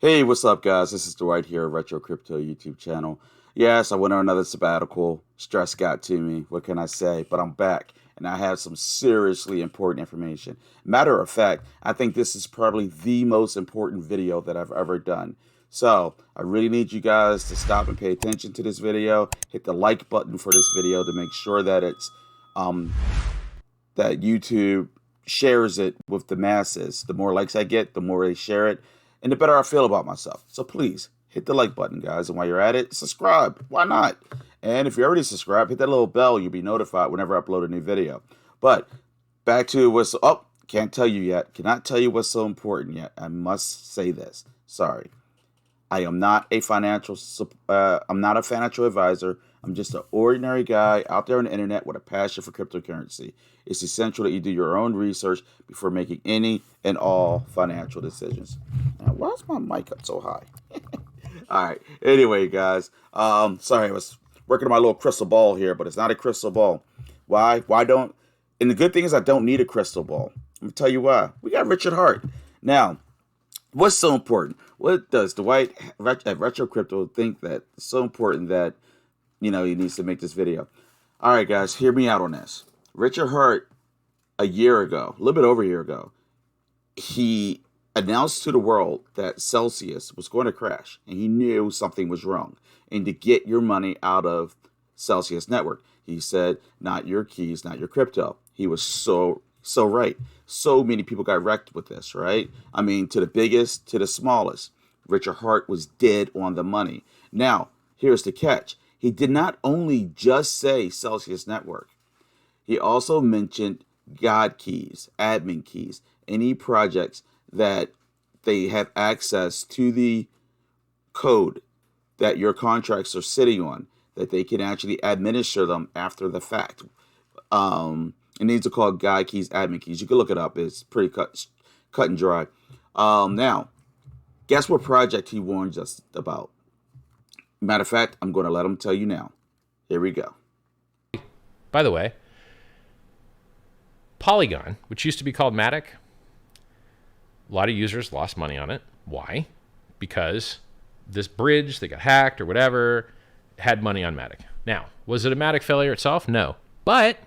Hey, what's up, guys? This is Dwight here, Retro Crypto YouTube channel. Yes, I went on another sabbatical. Stress got to me. What can I say? But I'm back, and I have some seriously important information. Matter of fact, I think this is probably the most important video that I've ever done. So, I really need you guys to stop and pay attention to this video. Hit the like button for this video to make sure that um that YouTube shares it with the masses. The more likes I get, the more they share it, and the better I feel about myself. So please hit the like button, guys. And while you're at it, subscribe. Why not? And if you're already subscribed, hit that little bell. You'll be notified whenever I upload a new video. But back to what's up. Can't tell you yet. Cannot tell you what's so important yet. I must say this. Sorry. I am not a I'm not a financial advisor. I'm just an ordinary guy out there on the internet with a passion for cryptocurrency. It's essential that you do your own research before making any and all financial decisions. Now, why is my mic up so high? All right. Anyway, guys. Sorry, I was working on my little crystal ball here, but it's not a crystal ball. Why? Why don't? And the good thing is I don't need a crystal ball. I'm gonna tell you why. We got Richard Hart. Now, what's so important? What does Dwight at Retro Crypto think that is so important that he needs to make this video? All right, guys, hear me out on this. Richard Hart, a year ago, a little bit over a year ago, he announced to the world that Celsius was going to crash, and he knew something was wrong. And to get your money out of Celsius network, he said, not your keys, not your crypto. He was so right. So many people got wrecked with this, right? I mean, to the biggest, to the smallest. Richard Hart was dead on the money. Now, here's the catch. He did not only just say Celsius Network. He also mentioned God keys, admin keys, any projects that they have access to the code that your contracts are sitting on, that they can actually administer them after the fact. And these are called God keys, admin keys. You can look it up. It's pretty cut and dry. Now, guess what project he warns us about? Matter of fact, I'm going to let him tell you now. Here we go. By the way, Polygon, which used to be called Matic, a lot of users lost money on it. Why? Because this bridge that got hacked or whatever had money on Matic. Now, was it a Matic failure itself? No. But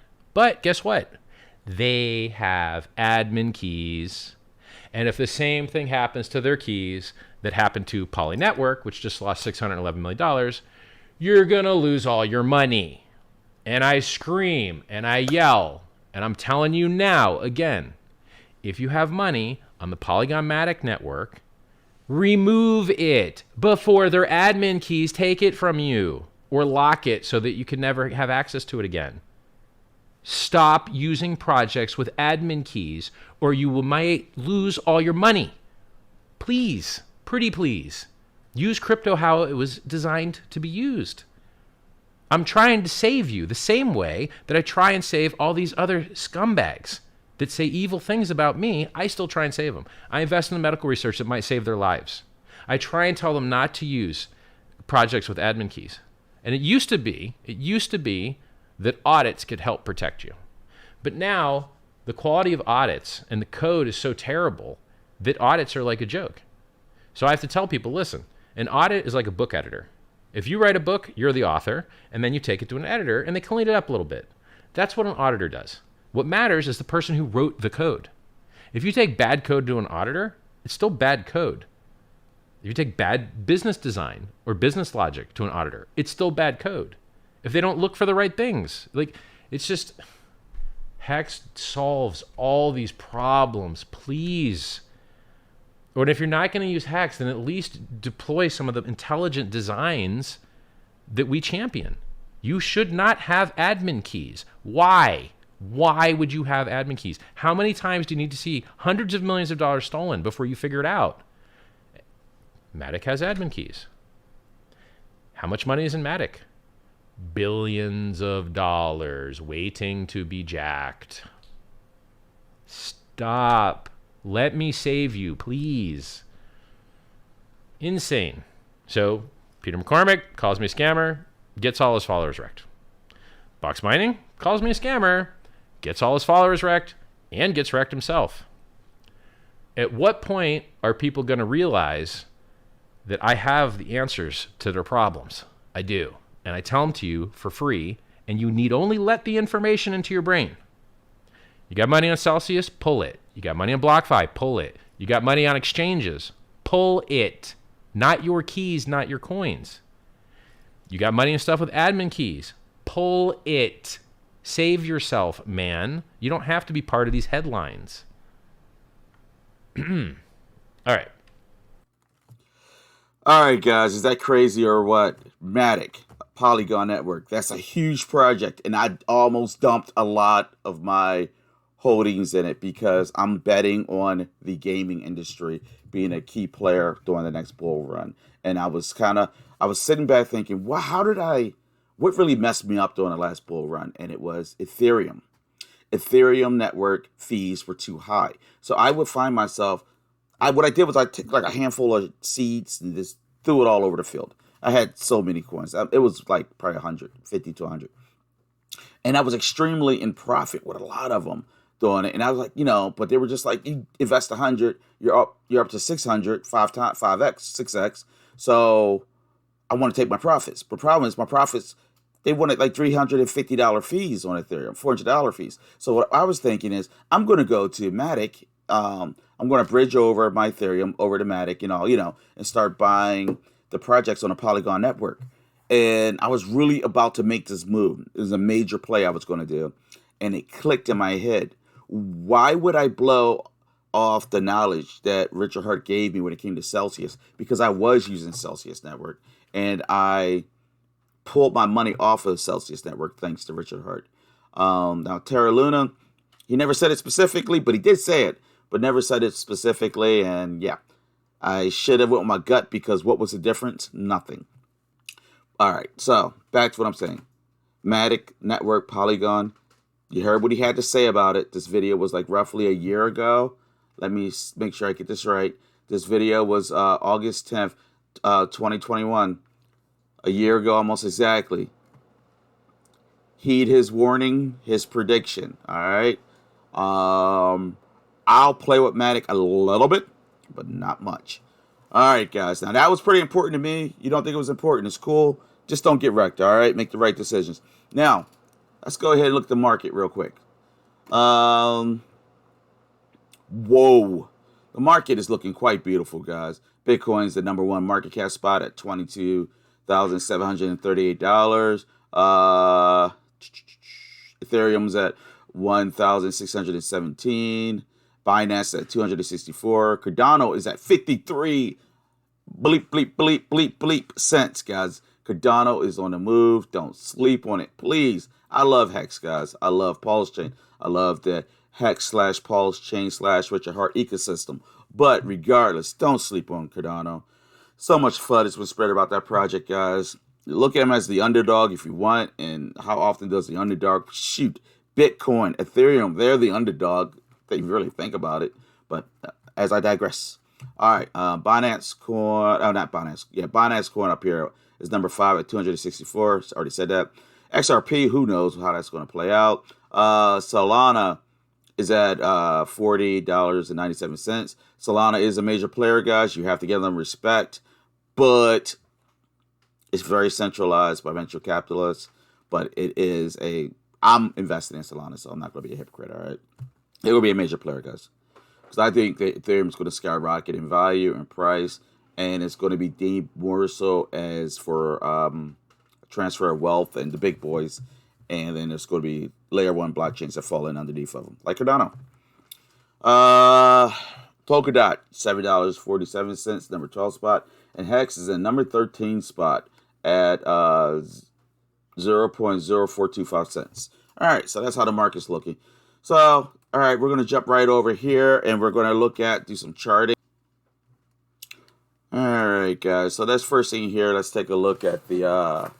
guess what? They have admin keys. And if the same thing happens to their keys that happened to Poly Network, which just lost $611 million, you're going to lose all your money. And I scream and I yell. And I'm telling you now, again, if you have money on the Polygon Matic network, remove it before their admin keys take it from you or lock it so that you can never have access to it again. Stop using projects with admin keys or you might lose all your money. Please, pretty please, use crypto how it was designed to be used. I'm trying to save you the same way that I try and save all these other scumbags that say evil things about me. I still try and save them. I invest in the medical research that might save their lives. I try and tell them not to use projects with admin keys. And it used to be that audits could help protect you. But now the quality of audits and the code is so terrible that audits are like a joke. So I have to tell people, listen, an audit is like a book editor. If you write a book, you're the author, and then you take it to an editor and they clean it up a little bit. That's what an auditor does. What matters is the person who wrote the code. If you take bad code to an auditor, it's still bad code. If you take bad business design or business logic to an auditor, it's still bad code. If they don't look for the right things, it's just, HEX solves all these problems, please. Or if you're not going to use HEX, then at least deploy some of the intelligent designs that we champion. You should not have admin keys. Why? Why would you have admin keys? How many times do you need to see hundreds of millions of dollars stolen before you figure it out? Matic has admin keys. How much money is in Matic? Billions of dollars waiting to be jacked. Stop. Let me save you, please. Insane. So, Peter McCormick calls me a scammer, gets all his followers wrecked. Box Mining calls me a scammer, gets all his followers wrecked, and gets wrecked himself. At what point are people going to realize that I have the answers to their problems. I do. And I tell them to you for free, and you need only let the information into your brain. You got money on Celsius? Pull it. You got money on BlockFi? Pull it. You got money on exchanges? Pull it. Not your keys, not your coins. You got money and stuff with admin keys? Pull it. Save yourself, man. You don't have to be part of these headlines. All right. All right, guys, is that crazy or what? Matic, Polygon Network. That's a huge project, and I almost dumped a lot of my holdings in it because I'm betting on the gaming industry being a key player during the next bull run. And I was sitting back thinking, wow, what really messed me up during the last bull run? And it was Ethereum. Ethereum network fees were too high. So I would find myself, what I did was I took like a handful of seeds and just threw it all over the field. I had so many coins. It was like probably 150 to 100. And I was extremely in profit with a lot of them doing it. And I was like, but they were just like, you invest 100, you're up to 600, 5x, 5x, 6x. So I want to take my profits. But the problem is my profits, they wanted like $350 fees on Ethereum, $400 fees. So what I was thinking is I'm going to go to Matic. I'm going to bridge over my Ethereum over to Matic and start buying the projects on a Polygon network. And I was really about to make this move. It was a major play I was going to do. And it clicked in my head. Why would I blow off the knowledge that Richard Hart gave me when it came to Celsius? Because I was using Celsius Network. And I pulled my money off of Celsius Network thanks to Richard Hart. Now, Terra Luna, he never said it specifically, but he did say it. But never said it specifically. And yeah, I should have went with my gut because what was the difference? Nothing. All right, so back to what I'm saying. Matic, Network, Polygon. You heard what he had to say about it. This video was like roughly a year ago. Let me make sure I get this right. This video was August 10th, 2021. A year ago, almost exactly. Heed his warning, his prediction. All right. I'll play with Matic a little bit, but not much. All right, guys. Now, that was pretty important to me. You don't think it was important. It's cool. Just don't get wrecked, all right? Make the right decisions. Now, let's go ahead and look at the market real quick. Whoa. The market is looking quite beautiful, guys. Bitcoin's the number one market cap spot at $22,738. Ethereum's at 1,617. Binance at 264. Cardano is at 53 cents, guys. Cardano is on the move. Don't sleep on it, please. I love HEX, guys. I love Pulse Chain. I love the HEX/Pulse Chain/Richard Hart ecosystem. But regardless, don't sleep on Cardano. So much FUD has been spread about that project, guys. Look at him as the underdog if you want. And how often does the underdog shoot? Bitcoin, Ethereum, they're the underdog. If you really think about it. But as I digress. All right, Binance Coin, not Binance. Yeah, Binance Coin up here is number 5 at 264. Already said that. XRP, who knows how that's going to play out. Solana is at $40.97. Solana is a major player, guys. You have to give them respect. But it's very centralized by venture capitalists. But I'm invested in Solana, so I'm not going to be a hypocrite, all right? It will be a major player, guys. Because I think that Ethereum is going to skyrocket in value and price, and it's going to be deemed more so as for transfer of wealth and the big boys, and then there's going to be layer 1 blockchains that fall in underneath of them, like Cardano. Polkadot, $7.47, number 12 spot, and HEX is in number 13 spot at 0.0425 cents. All right, so that's how the market's looking. So, all right, we're going to jump right over here, and we're going to do some charting. All right, guys, so that's first thing here. Let's take a look at the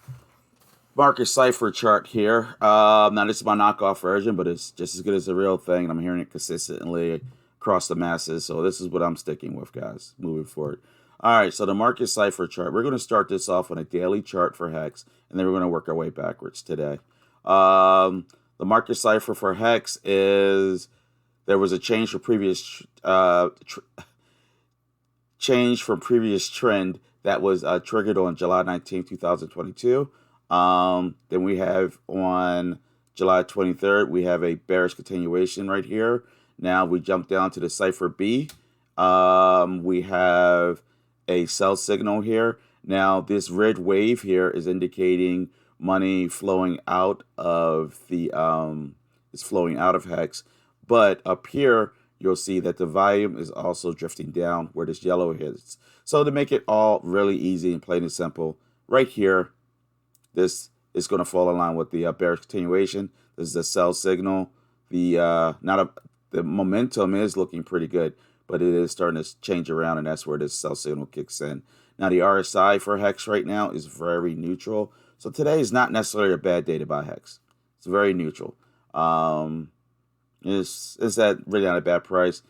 market cipher chart here. Now, this is my knockoff version, but it's just as good as the real thing, and I'm hearing it consistently across the masses. So this is what I'm sticking with, guys, moving forward. All right, so the market cipher chart. We're going to start this off on a daily chart for HEX, and then we're going to work our way backwards today. The market cipher for HEX is there was a change for previous change from previous trend that was triggered on July 19th, 2022. Then we have on July 23rd, we have a bearish continuation right here. Now we jump down to the cipher B. We have a sell signal here. Now this red wave here is indicating money flowing out of the is flowing out of HEX. But up here, you'll see that the volume is also drifting down where this yellow hits. So to make it all really easy and plain and simple, right here, this is going to fall in line with the bearish continuation. This is a sell signal. The momentum is looking pretty good, but it is starting to change around, and that's where this sell signal kicks in. Now the RSI for HEX right now is very neutral. So today is not necessarily a bad day to buy HEX. It's very neutral. It's that really not a bad price.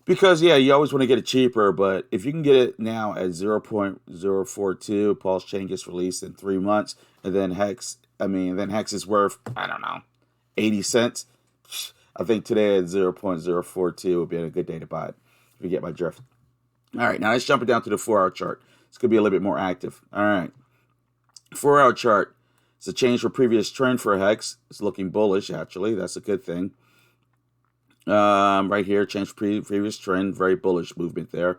Because, yeah, you always want to get it cheaper, but if you can get it now at 0.042, Pulse chain gets released in 3 months, and then HEX is worth, I don't know, 80 cents. I think today at 0.042 would be a good day to buy it, if you get my drift. All right, now let's jump it down to the 4-hour chart. It's going to be a little bit more active. All right, 4-hour chart. It's a change from previous trend for HEX. It's looking bullish, actually. That's a good thing. Right here, change previous trend, very bullish movement there.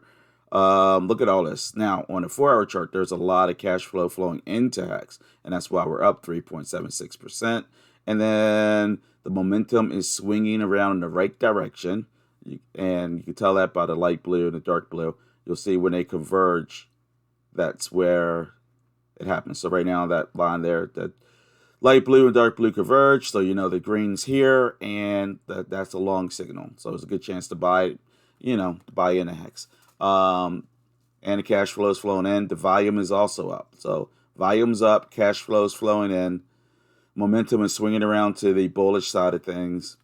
Look at all this. Now, on the 4-hour chart, there's a lot of cash flow flowing into HEX, and that's why we're up 3.76%. And then the momentum is swinging around in the right direction, and you can tell that by the light blue and the dark blue. You'll see when they converge, that's where it happens. So right now, that line there, that light blue and dark blue converge, so you know the green's here, and that's a long signal. So it's a good chance to buy, to buy in a HEX. And the cash flow is flowing in. The volume is also up. So volume's up, cash flow is flowing in. Momentum is swinging around to the bullish side of things.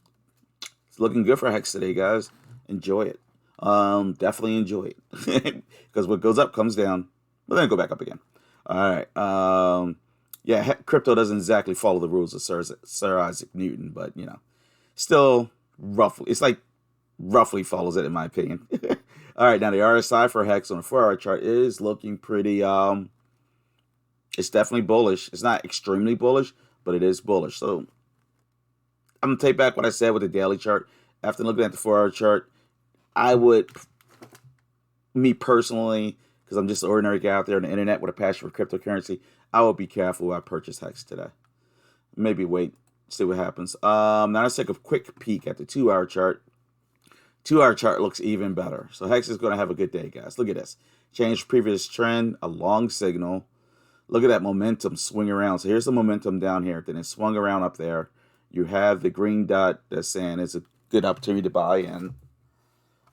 It's looking good for HEX today, guys. Enjoy it. Definitely enjoy it. Because what goes up comes down, but then go back up again. All right. Yeah, crypto doesn't exactly follow the rules of Sir Isaac Newton, but, still roughly, it's like roughly follows it in my opinion. All right, now the RSI for HEX on the 4-hour chart is looking pretty, it's definitely bullish. It's not extremely bullish, but it is bullish. So I'm going to take back what I said with the daily chart. After looking at the 4-hour chart, I would, me personally, because I'm just an ordinary guy out there on the internet with a passion for cryptocurrency, I will be careful when I purchase HEX today. Maybe wait, see what happens. Now let's take a quick peek at the 2-hour chart. 2-hour chart looks even better. So HEX is going to have a good day, guys. Look at this. Change previous trend, a long signal. Look at that momentum swing around. So here's the momentum down here. Then it swung around up there. You have the green dot that's saying it's a good opportunity to buy in.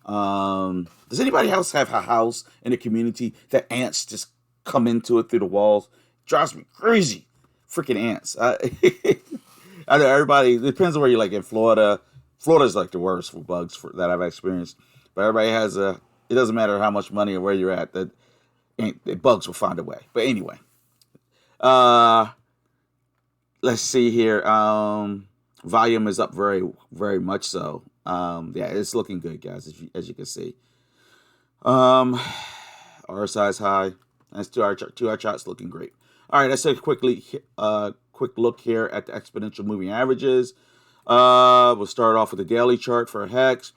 Does anybody else have a house in the community that ants just come into it through the walls? Drives me crazy. Freaking ants. I know everybody, it depends on where you're like in Florida. Florida's like the worst for bugs that I've experienced. But everybody has it doesn't matter how much money or where you're at, the bugs will find a way. But anyway. Let's see here. Volume is up very, very much so. Yeah, it's looking good, guys, as you can see. RSI is high. That's 2-hour chart. 2-hour chart's looking great. All right, let's take a quick look here at the exponential moving averages. We'll start off with the daily chart for HEX.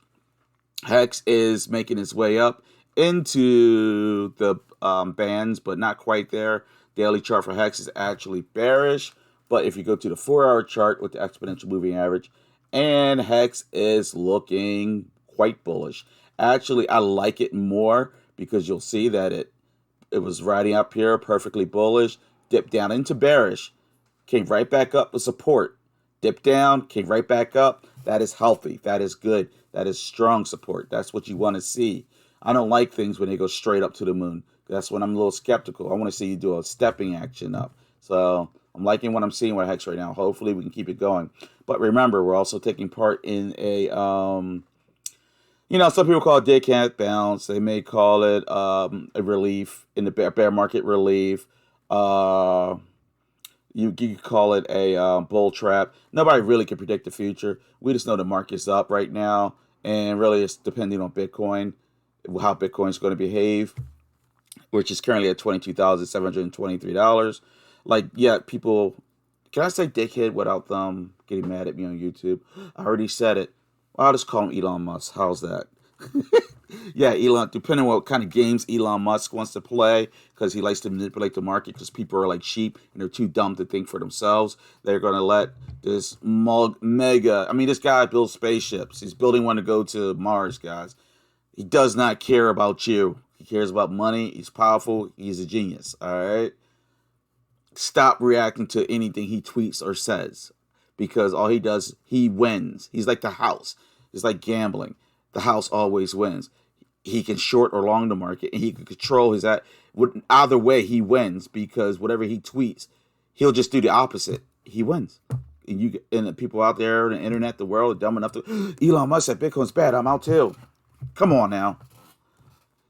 HEX is making its way up into the bands, but not quite there. Daily chart for HEX is actually bearish, but if you go to the 4-hour chart with the exponential moving average, and HEX is looking quite bullish. Actually, I like it more because you'll see that it was riding up here, perfectly bullish, dipped down into bearish, came right back up with support, dipped down, came right back up. That is healthy. That is good. That is strong support. That's what you want to see. I don't like things when they go straight up to the moon. That's when I'm a little skeptical. I want to see you do a stepping action up. So I'm liking what I'm seeing with HEX right now. Hopefully we can keep it going. But remember, we're also taking part in a, some people call it dead cat bounce. They may call it a relief in the bear market relief. You could call it a bull trap. Nobody really can predict the future. We just know the market's up right now. And really it's depending on Bitcoin. how Bitcoin's going to behave, which is currently at $22,723. Like, yeah, people, can I say dickhead without them getting mad at me on YouTube? I already said it. Well, I'll just call him Elon Musk. How's that? Yeah, Elon, depending on what kind of games Elon Musk wants to play, because he likes to manipulate the market, because people are like sheep and they're too dumb to think for themselves. They're going to let this this guy builds spaceships. He's building one to go to Mars, guys. He does not care about you. He cares about money. He's powerful. He's a genius. All right. Stop reacting to anything he tweets or says, because all he does, he wins. He's like the house. It's like gambling. The house always wins. He can short or long the market, and he can control his either way. He wins, because whatever he tweets, he'll just do the opposite. He wins. And the people out there, the internet, the world, are dumb enough to Elon Musk said Bitcoin's bad. I'm out too. Come on now.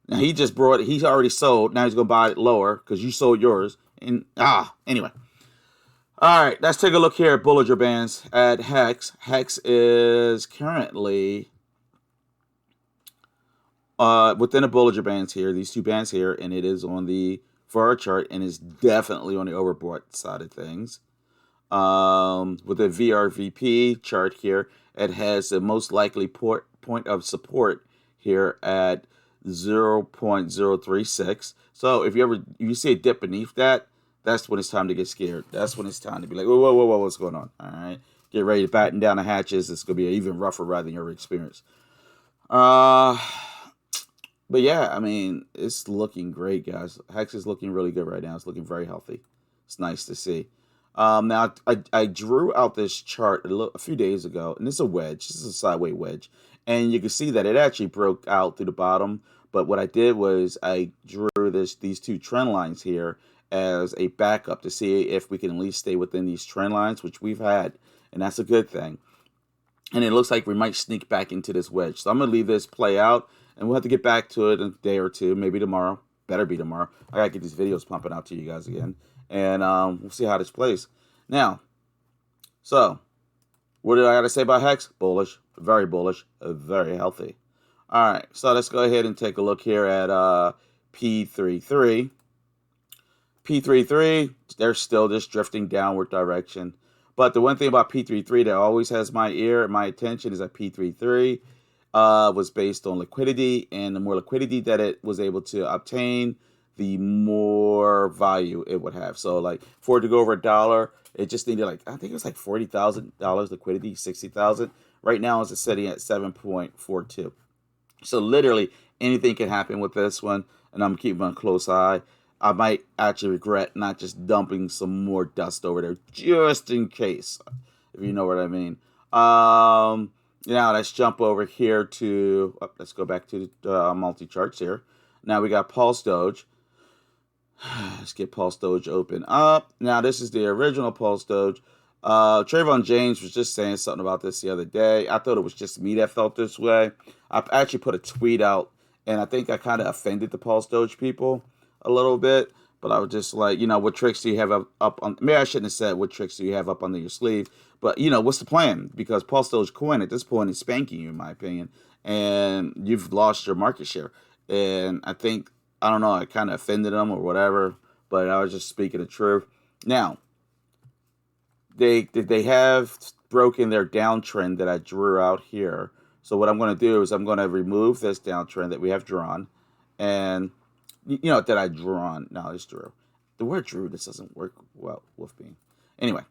Now he's already sold. Now he's gonna buy it lower because you sold yours. And anyway. All right, let's take a look here at Bollinger Bands at HEX. HEX is currently within the Bollinger Bands here, these two bands here, and it is on the for our chart, and is definitely on the overbought side of things. With the VRVP chart here, it has the most likely point of support here at 0.036. So if you see a dip beneath that, that's when it's time to get scared. That's when it's time to be like, whoa, whoa, whoa, whoa, what's going on? All right, get ready to batten down the hatches. It's going to be an even rougher ride than your experience. But yeah, I mean, it's looking great, guys. HEX is looking really good right now. It's looking very healthy. It's nice to see. Now, I drew out this chart a few days ago, and it's a wedge. This is a sideways wedge. And you can see that it actually broke out through the bottom. But what I did was I drew these two trend lines here as a backup to see if we can at least stay within these trend lines, which we've had, and that's a good thing. And it looks like we might sneak back into this wedge. So I'm going to leave this play out, and we'll have to get back to it in a day or two, maybe tomorrow. Better be tomorrow. I got to get these videos pumping out to you guys again. And we'll see how this plays. Now, so what did I got to say about HEX? Bullish, very healthy. All right, so let's go ahead and take a look here at P33. P33, they're still just drifting downward direction. But the one thing about P33 that always has my ear and my attention is that P33 was based on liquidity, and the more liquidity that it was able to obtain, the more value it would have. So like for it to go over $1, it just needed I think it was like $40,000 liquidity, 60,000. Right now it's sitting at 7.42. So literally anything can happen with this one, and I'm keeping a close eye. I might actually regret not just dumping some more dust over there just in case, if you know what I mean. Now let's jump over here to, let's go back to the multi-charts here. Now we got PulseDoge. Let's get PulseDoge open up. Now this is the original PulseDoge. Trayvon James was just saying something about this the other day. I thought it was just me that felt this way. I actually put a tweet out, and I think I kind of offended the PulseDoge people a little bit, but I was just like, what tricks do you have up on, maybe I shouldn't have said what tricks do you have up under your sleeve, but what's the plan? Because PulseDogeCoin at this point is spanking you, in my opinion, and you've lost your market share. And I think, I don't know, I kind of offended them or whatever, but I was just speaking the truth. Now, they have broken their downtrend that I drew out here. So what I'm going to do is I'm going to remove this downtrend that we have drawn, and that I drew on. No, it's drew. The word drew, this doesn't work well with me. Anyway.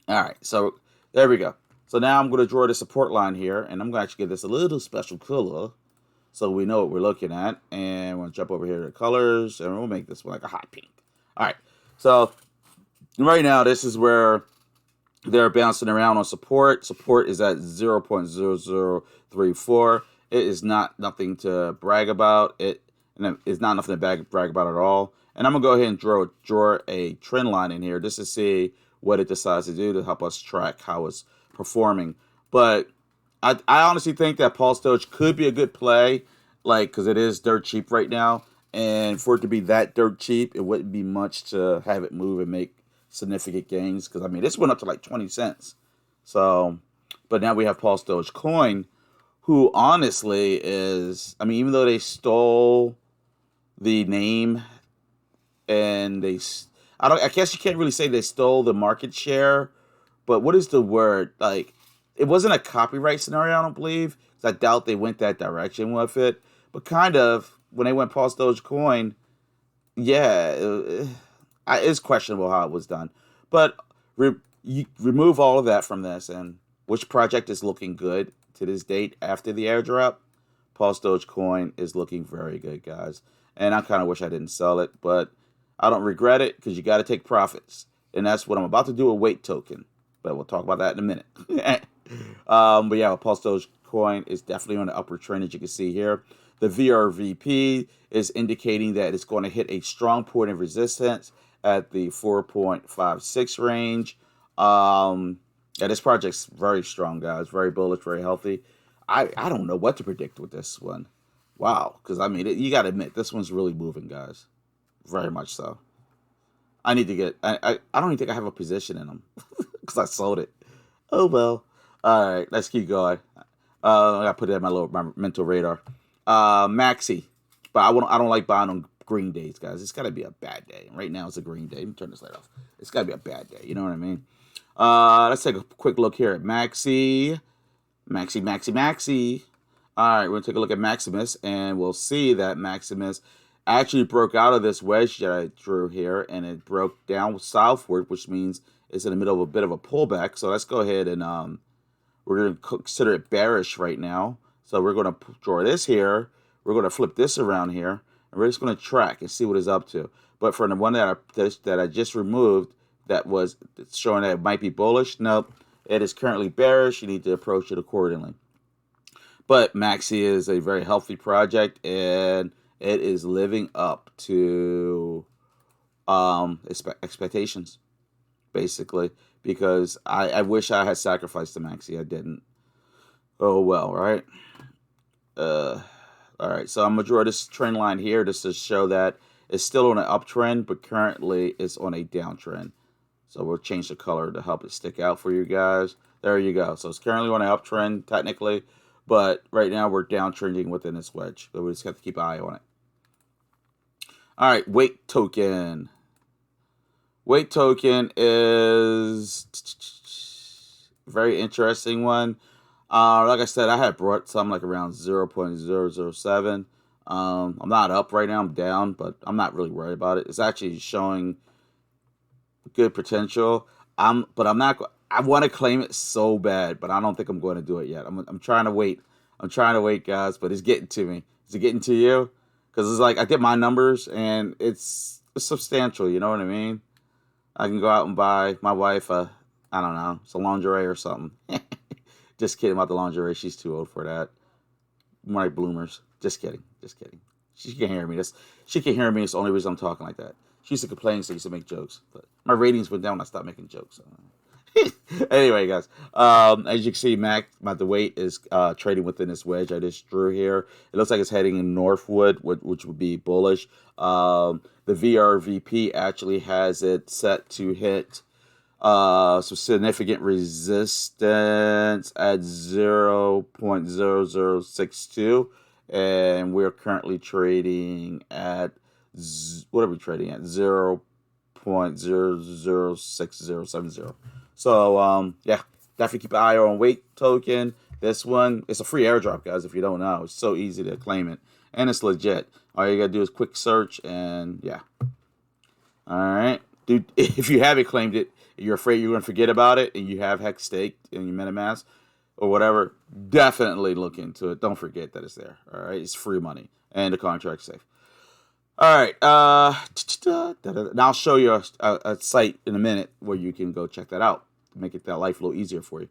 All right. So there we go. So now I'm going to draw the support line here, and I'm going to actually give this a little special color so we know what we're looking at. And we're going to jump over here to colors, and we'll make this one like a hot pink. All right. So right now, this is where they're bouncing around on support. Support is at 0.0034. It is nothing to brag about. And it's not nothing to brag about at all. And I'm going to go ahead and draw a trend line in here just to see what it decides to do to help us track how it's performing. But I honestly think that PulseDoge could be a good play, because it is dirt cheap right now. And for it to be that dirt cheap, it wouldn't be much to have it move and make significant gains. Because, this went up to like 20 cents. So, but now we have PulseDogeCoin, who honestly is, I mean, even though they stole the name and I guess you can't really say they stole the market share, but what is the word? Like, it wasn't a copyright scenario, I don't believe. 'Cause I doubt they went that direction with it. But kind of, when they went Pulse Dogecoin, yeah, it's questionable how it was done. But you remove all of that from this, and which project is looking good to this date after the airdrop? Pulse Dogecoin is looking very good, guys. And I kind of wish I didn't sell it, but I don't regret it because you got to take profits. And that's what I'm about to do, a weight token. But we'll talk about that in a minute. But yeah, Pulse Dogecoin is definitely on the upward trend, as you can see here. The VRVP is indicating that it's going to hit a strong point of resistance at the 4.56 range. Yeah, this project's very strong, guys. Very bullish, very healthy. I don't know what to predict with this one. Wow, because I mean, you got to admit, this one's really moving, guys. Very much so. I need to get. I don't even think I have a position in them because I sold it. Oh well. All right, let's keep going. I got to put it in my mental radar. MAXI, but I don't like buying on green days, guys. It's got to be a bad day. Right now, it's a green day. Let me turn this light off. It's got to be a bad day. You know what I mean? Let's take a quick look here at MAXI. MAXI. All right, we're going to take a look at Maximus, and we'll see that Maximus actually broke out of this wedge that I drew here, and it broke down southward, which means it's in the middle of a bit of a pullback. So let's go ahead and we're going to consider it bearish right now. So we're going to draw this here. We're going to flip this around here, and we're just going to track and see what it's up to. But for the one that I just removed, that was showing that it might be bullish. Nope, it is currently bearish. You need to approach it accordingly. But MAXI is a very healthy project, and it is living up to expectations, basically. Because I wish I had sacrificed the MAXI. I didn't. Oh well, right? All right, so I'm going to draw this trend line here just to show that it's still on an uptrend, but currently it's on a downtrend. So we'll change the color to help it stick out for you guys. There you go. So it's currently on an uptrend, technically. But right now we're downtrending within this wedge. But we just have to keep an eye on it. All right, weight token. Weight token is a very interesting one. Like I said, I had brought something like around 0.007. I'm not up right now. I'm down, but I'm not really worried about it. It's actually showing good potential. But I'm not. I want to claim it so bad, but I don't think I'm going to do it yet. I'm trying to wait. I'm trying to wait, guys, but it's getting to me. Is it getting to you? Because it's like I did my numbers, and it's substantial. You know what I mean? I can go out and buy my wife I don't know, some lingerie or something. Just kidding about the lingerie. She's too old for that. More like bloomers. Just kidding. Just kidding. She can hear me. She can hear me. It's the only reason I'm talking like that. She used to complain, so I used to make jokes. But my ratings went down when I stopped making jokes. So. Anyway, guys, as you can see, the weight is trading within this wedge I just drew here. It looks like it's heading in northwood, which would be bullish. The VRVP actually has it set to hit some significant resistance at 0.0062, and we're currently trading at what are we trading at 0.006070. So yeah, definitely keep an eye on weight token. This one, it's a free airdrop, guys. If you don't know, it's so easy to claim it, and it's legit. All you gotta do is quick search, and yeah. All right, dude. If you haven't claimed it, you're afraid you're gonna forget about it, and you have HEX staked in your MetaMask or whatever, definitely look into it. Don't forget that it's there. All right, it's free money, and the contract's safe. All right. Now I'll show you a site in a minute where you can go check that out to make that life a little easier for you.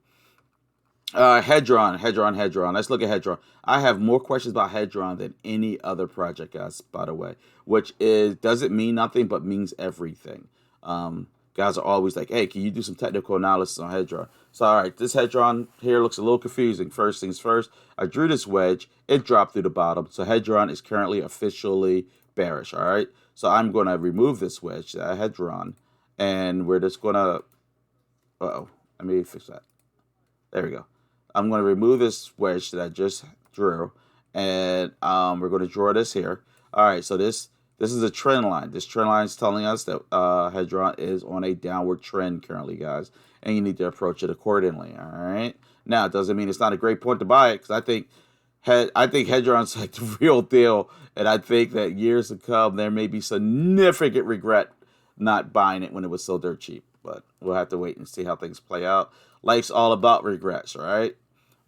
Hedron. Let's look at Hedron. I have more questions about Hedron than any other project, guys, by the way, which doesn't mean nothing, but means everything. Guys are always like, hey, can you do some technical analysis on Hedron? So, all right, this Hedron here looks a little confusing. First things first, I drew this wedge. It dropped through the bottom. So Hedron is currently officially bearish, all right? So I'm going to remove this wedge that I had drawn, and we're just going to, let me fix that. There we go. I'm going to remove this wedge that I just drew, and we're going to draw this here. All right, so this is a trend line. This trend line is telling us that Hedron is on a downward trend currently, guys, and you need to approach it accordingly. All right. Now, it doesn't mean it's not a great point to buy it, because I think Hedron's like the real deal, and I think that years to come there may be significant regret not buying it when it was so dirt cheap. But we'll have to wait and see how things play out. Life's all about regrets, right?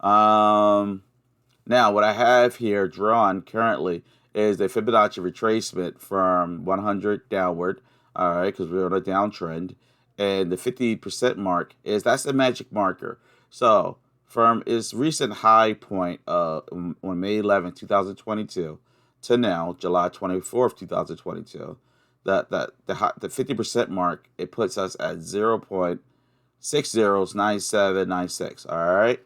Now, what I have here drawn currently is the Fibonacci retracement from 100 downward, all right, because we're on a downtrend. And the 50% mark that's the magic marker. So from its recent high point on May 11th, 2022 to now, July 24th, 2022, the 50% mark, it puts us at 0.609796. All right.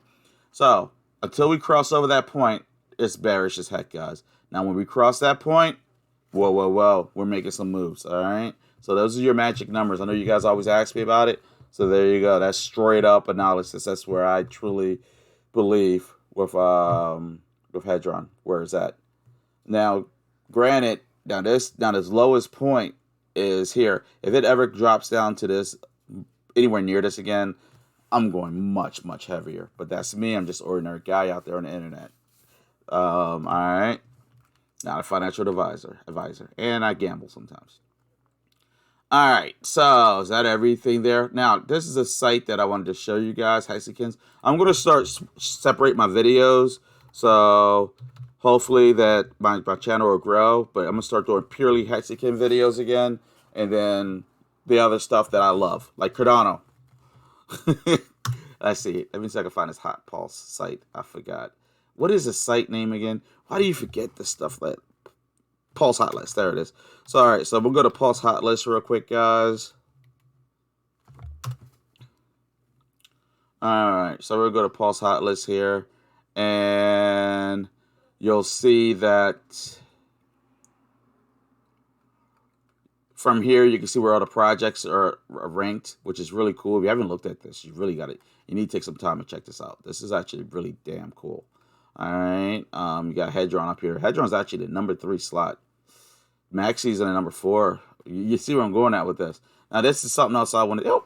So until we cross over that point, it's bearish as heck, guys. Now, when we cross that point, whoa, we're making some moves. All right. So those are your magic numbers. I know you guys always ask me about it. So there you go. That's straight up analysis. That's where I truly believe with Hedron, where it's at. Now, granted, now this lowest point is here. If it ever drops down to this, anywhere near this again, I'm going much, much heavier. But that's me. I'm just an ordinary guy out there on the internet. All right. Not a financial advisor. And I gamble sometimes. All right, so is that everything there? Now, this is a site that I wanted to show you guys, Hexikins. I'm going to start separate my videos, so hopefully that my channel will grow. But I'm going to start doing purely Hexikin videos again, and then the other stuff that I love, like Cardano. Let's see. Let me see if I can find this Hot Pulse site. I forgot. What is the site name again? Why do you forget this stuff? That PulseHotList. There it is. So, all right. So, we'll go to PulseHotList real quick, guys. All right. So, we'll go to PulseHotList here. And you'll see that from here, you can see where all the projects are ranked, which is really cool. If you haven't looked at this, you really got it. You need to take some time to check this out. This is actually really damn cool. All right. You got Hedron up here. Hedron's actually the number 3 slot. MAXI's in the number 4. You see where I'm going at with this. Now, this is something else I want to...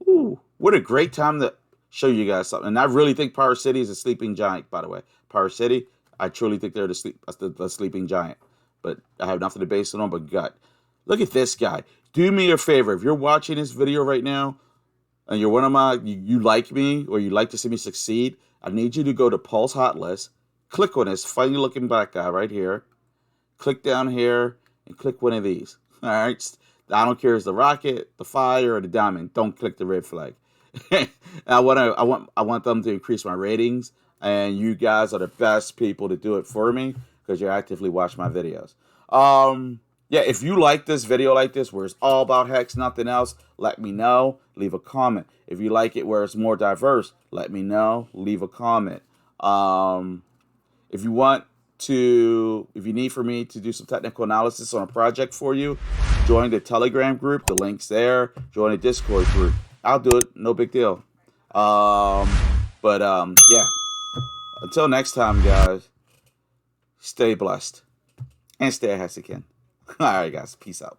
Ooh, what a great time to show you guys something. And I really think Power City is a sleeping giant, by the way. Power City, I truly think they're the sleeping giant. But I have nothing to base it on but gut. Look at this guy. Do me a favor. If you're watching this video right now, and you're one of my... You like me, or you like to see me succeed, I need you to go to PulseHotList. Click on this funny-looking black guy right here. Click down here. And click one of these. All right. I don't care if it's the rocket, the fire, or the diamond. Don't click the red flag. I want them to increase my ratings, and you guys are the best people to do it for me because you actively watch my videos. Yeah, if you like this video like this, where it's all about Hex, nothing else, let me know. Leave a comment. If you like it where it's more diverse, let me know. Leave a comment. If you need for me to do some technical analysis on a project for you, join the Telegram group. The link's there. Join the Discord group. I'll do it. No big deal. Yeah. Until next time, guys, stay blessed and stay a Hexican. All right, guys. Peace out.